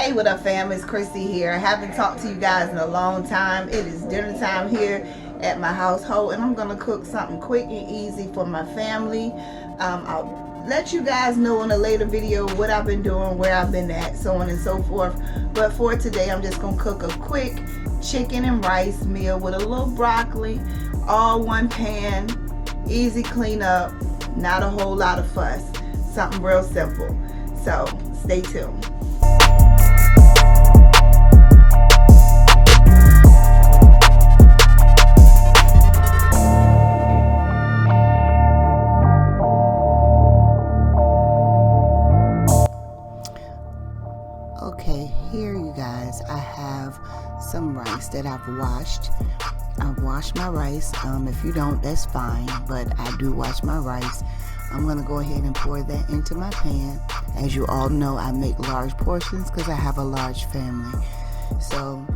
Hey, what up, fam? It's Christy here. I haven't talked to you guys in a long time. It is dinner time here at my household, and I'm gonna cook something quick and easy for my family. I'll let you guys know in a later video what I've been doing, where I've been at, so on and so forth. But for today, I'm just gonna cook a quick chicken and rice meal with a little broccoli, all one pan, easy cleanup, not a whole lot of fuss. Something real simple. So stay tuned. Okay, here you guys, I have some rice that I've washed. I've washed my rice. If you don't, that's fine, but I do wash my rice. I'm going to go ahead and pour that into my pan. As you all know, I make large portions because I have a large family. So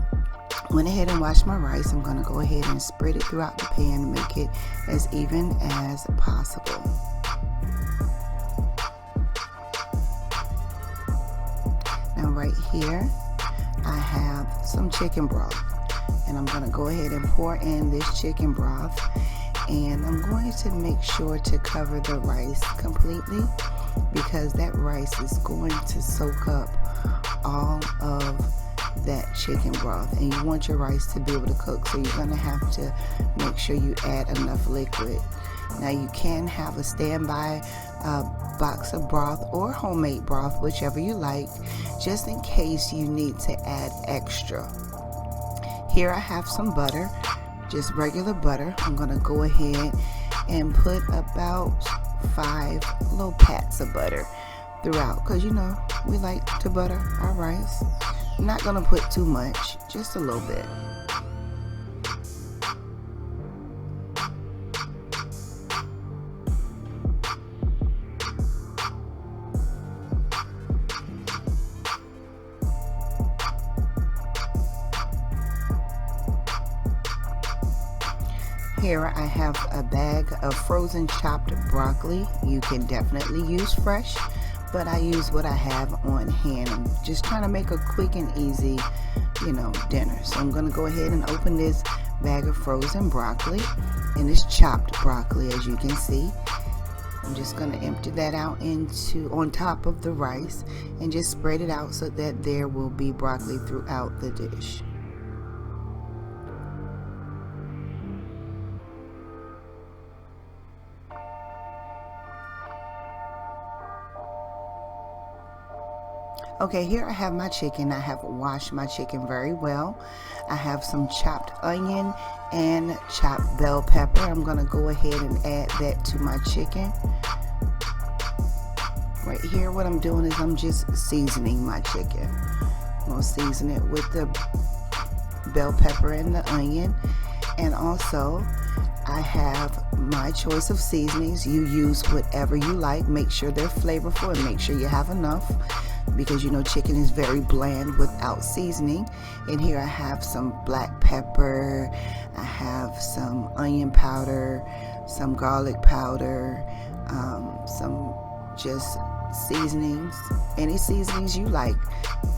went ahead and washed my rice. I'm going to go ahead and spread it throughout the pan to make it as even as possible. Now right here, I have some chicken broth. And I'm going to go ahead and pour in this chicken broth. And I'm going to make sure to cover the rice completely because that rice is going to soak up all of that chicken broth, and you want your rice to be able to cook, so you're going to have to make sure you add enough liquid. Now you can have a standby box of broth or homemade broth, whichever you like, just in case you need to add extra. Here I have some butter, just regular butter. I'm going to go ahead and put about 5 little pats of butter throughout, because you know we like to butter our rice. I'm not going to put too much, just a little bit. Here I have a bag of frozen chopped broccoli. You can definitely use fresh, but I use what I have on hand. I'm just trying to make a quick and easy, dinner. So I'm going to go ahead and open this bag of frozen broccoli, and it's chopped broccoli, as you can see. I'm just going to empty that out on top of the rice and just spread it out so that there will be broccoli throughout the dish. Okay, here I have my chicken. I have washed my chicken very well. I have some chopped onion and chopped bell pepper. I'm going to go ahead and add that to my chicken. Right here, what I'm doing is I'm just seasoning my chicken. I'm going to season it with the bell pepper and the onion. And also, I have my choice of seasonings. You use whatever you like. Make sure they're flavorful and make sure you have enough, because chicken is very bland without seasoning. And here I have some black pepper, I have some onion powder, some garlic powder, some just seasonings, any seasonings you like.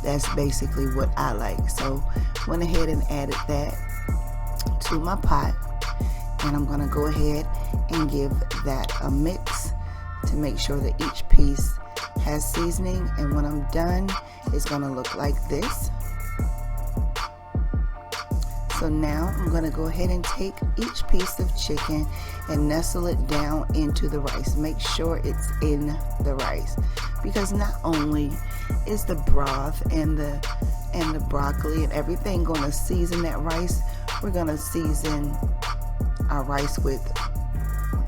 That's basically what I like. So went ahead and added that to my pot, and I'm gonna go ahead and give that a mix to make sure that each piece has seasoning. And when I'm done, it's gonna look like this. So now I'm gonna go ahead and take each piece of chicken and nestle it down into the rice. Make sure it's in the rice, because not only is the broth and the broccoli and everything gonna season that rice, we're gonna season our rice with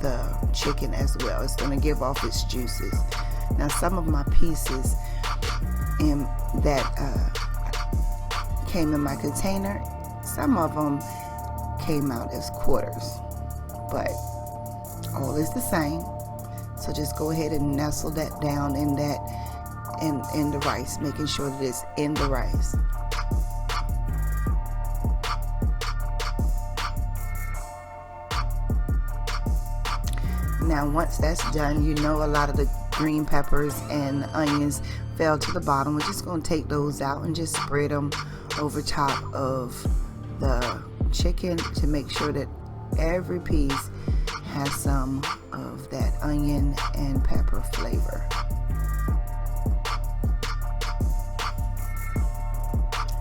the chicken as well. It's gonna give off its juices. Now some of my pieces that came in my container, some of them came out as quarters, but all is the same. So just go ahead and nestle that down in the rice, making sure that it's in the rice. Now once that's done, a lot of the green peppers and onions fell to the bottom. We're just going to take those out and just spread them over top of the chicken to make sure that every piece has some of that onion and pepper flavor.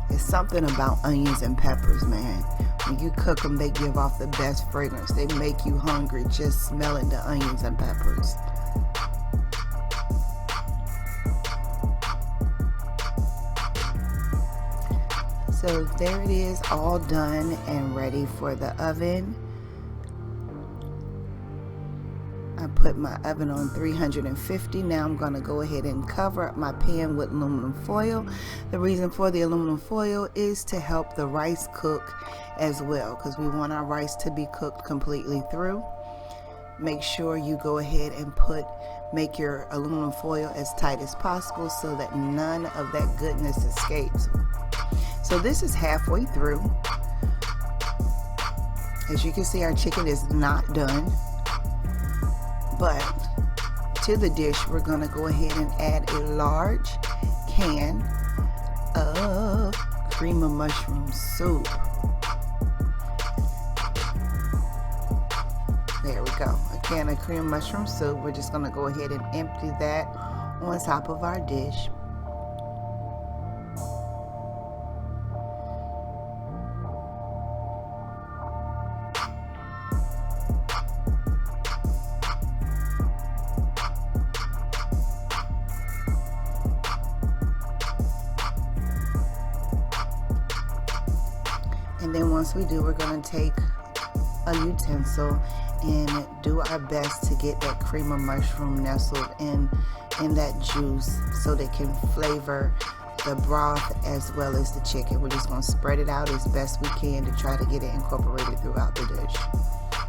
It's something about onions and peppers, man. When you cook them, they give off the best fragrance. They make you hungry just smelling the onions and peppers. So there it is, all done and ready for the oven. I put my oven on 350. Now I'm going to go ahead and cover up my pan with aluminum foil. The reason for the aluminum foil is to help the rice cook as well, because we want our rice to be cooked completely through. Make sure you go ahead and make your aluminum foil as tight as possible so that none of that goodness escapes. So this is halfway through. As you can see, our chicken is not done. But to the dish, we're going to go ahead and add a large can of cream of mushroom soup. There we go. A can of cream of mushroom soup. We're just going to go ahead and empty that on top of our dish. And then once we do, we're going to take a utensil and do our best to get that cream of mushroom nestled in that juice so they can flavor the broth as well as the chicken. We're just going to spread it out as best we can to try to get it incorporated throughout the dish.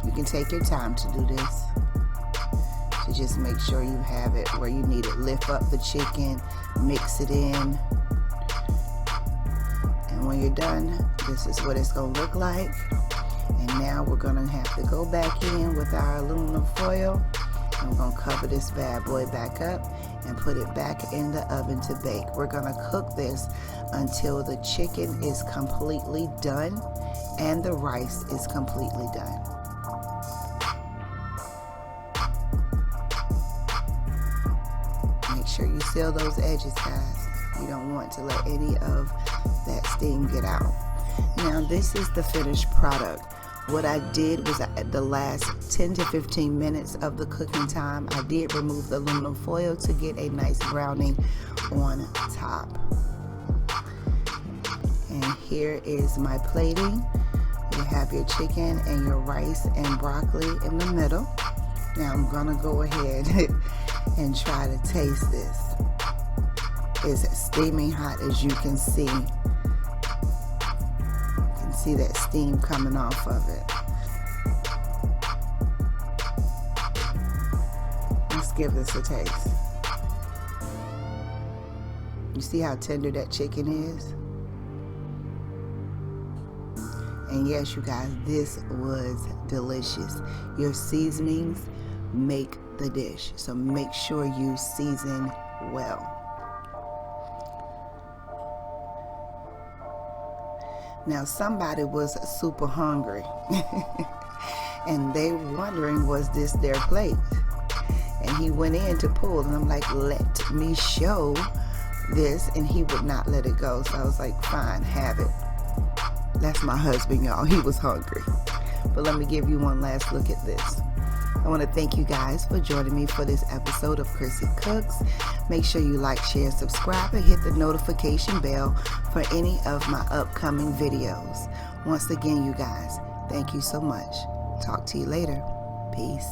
You can take your time to do this, to just make sure you have it where you need it. Lift up the chicken, mix it in. And when you're done, this is what it's going to look like. And now we're going to have to go back in with our aluminum foil. And we're going to cover this bad boy back up and put it back in the oven to bake. We're going to cook this until the chicken is completely done and the rice is completely done. Make sure you seal those edges, guys. You don't want to let any of that steam get out. Now this is the finished product. What I did was at the last 10 to 15 minutes of the cooking time, I did remove the aluminum foil to get a nice browning on top. And here is my plating. You have your chicken and your rice and broccoli in the middle. Now I'm gonna go ahead and try to taste this. It's steaming hot, as you can see. See that steam coming off of it. Let's give this a taste. You see how tender that chicken is? And yes, you guys, this was delicious. Your seasonings make the dish, so make sure you season well. Now somebody was super hungry and they were wondering, was this their plate? And he went in to pull and I'm like, let me show this, and he would not let it go. So I was like, fine, have it. That's my husband, y'all. He was hungry. But let me give you one last look at this. I want to thank you guys for joining me for this episode of Chrissy Cooks. Make sure you like, share, subscribe, and hit the notification bell for any of my upcoming videos. Once again, you guys, thank you so much. Talk to you later. Peace.